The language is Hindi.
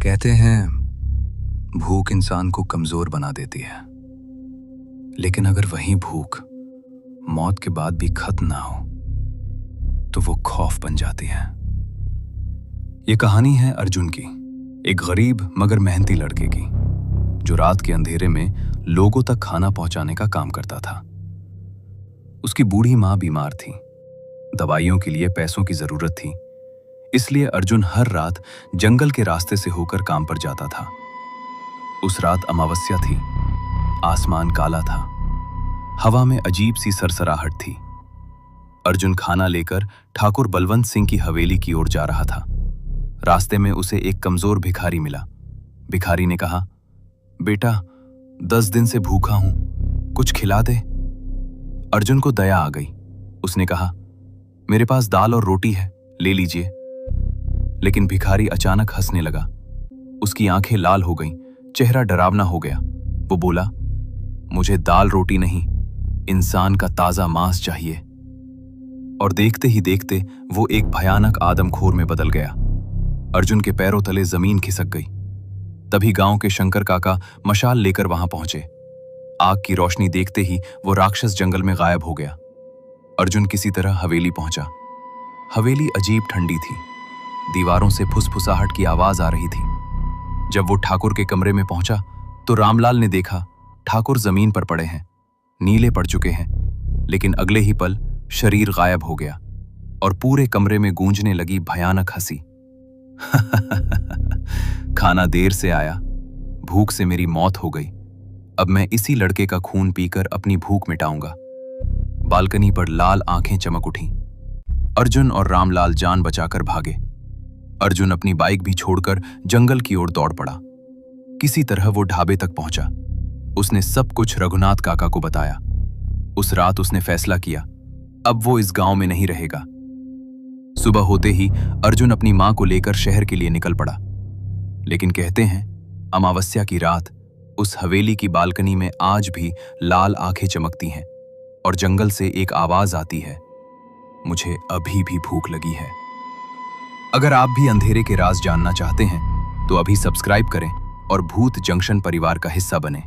कहते हैं भूख इंसान को कमजोर बना देती है, लेकिन अगर वही भूख मौत के बाद भी खत्म ना हो तो वो खौफ बन जाती है। ये कहानी है अर्जुन की, एक गरीब मगर मेहनती लड़के की, जो रात के अंधेरे में लोगों तक खाना पहुंचाने का काम करता था। उसकी बूढ़ी मां बीमार थी, दवाइयों के लिए पैसों की जरूरत थी, इसलिए अर्जुन हर रात जंगल के रास्ते से होकर काम पर जाता था। उस रात अमावस्या थी, आसमान काला था, हवा में अजीब सी सरसराहट थी। अर्जुन खाना लेकर ठाकुर बलवंत सिंह की हवेली की ओर जा रहा था। रास्ते में उसे एक कमजोर भिखारी मिला। भिखारी ने कहा, बेटा 10 दिन से भूखा हूं, कुछ खिला दे। अर्जुन को दया आ गई। उसने कहा, मेरे पास दाल और रोटी है, ले लीजिए। लेकिन भिखारी अचानक हंसने लगा। उसकी आंखें लाल हो गईं, चेहरा डरावना हो गया। वो बोला, मुझे दाल रोटी नहीं, इंसान का ताजा मांस चाहिए। और देखते ही देखते वो एक भयानक आदमखोर में बदल गया। अर्जुन के पैरों तले जमीन खिसक गई। तभी गांव के शंकर काका मशाल लेकर वहां पहुंचे। आग की रोशनी देखते ही वो राक्षस जंगल में गायब हो गया। अर्जुन किसी तरह हवेली पहुंचा। हवेली अजीब ठंडी थी, दीवारों से फुसफुसाहट की आवाज आ रही थी। जब वो ठाकुर के कमरे में पहुंचा तो रामलाल ने देखा ठाकुर जमीन पर पड़े हैं, नीले पड़ चुके हैं। लेकिन अगले ही पल शरीर गायब हो गया और पूरे कमरे में गूंजने लगी भयानक हंसी। खाना देर से आया, भूख से मेरी मौत हो गई। अब मैं इसी लड़के का खून पीकर अपनी भूख मिटाऊंगा। बालकनी पर लाल आंखें चमक उठी। अर्जुन और रामलाल जान बचाकर भागे। अर्जुन अपनी बाइक भी छोड़कर जंगल की ओर दौड़ पड़ा। किसी तरह वो ढाबे तक पहुंचा। उसने सब कुछ रघुनाथ काका को बताया। उस रात उसने फैसला किया, अब वो इस गांव में नहीं रहेगा। सुबह होते ही अर्जुन अपनी मां को लेकर शहर के लिए निकल पड़ा। लेकिन कहते हैं अमावस्या की रात उस हवेली की बालकनी में आज भी लाल आंखें चमकती हैं और जंगल से एक आवाज आती है, मुझे अभी भी भूख लगी है। अगर आप भी अंधेरे के राज जानना चाहते हैं तो अभी सब्सक्राइब करें और भूत जंक्शन परिवार का हिस्सा बनें।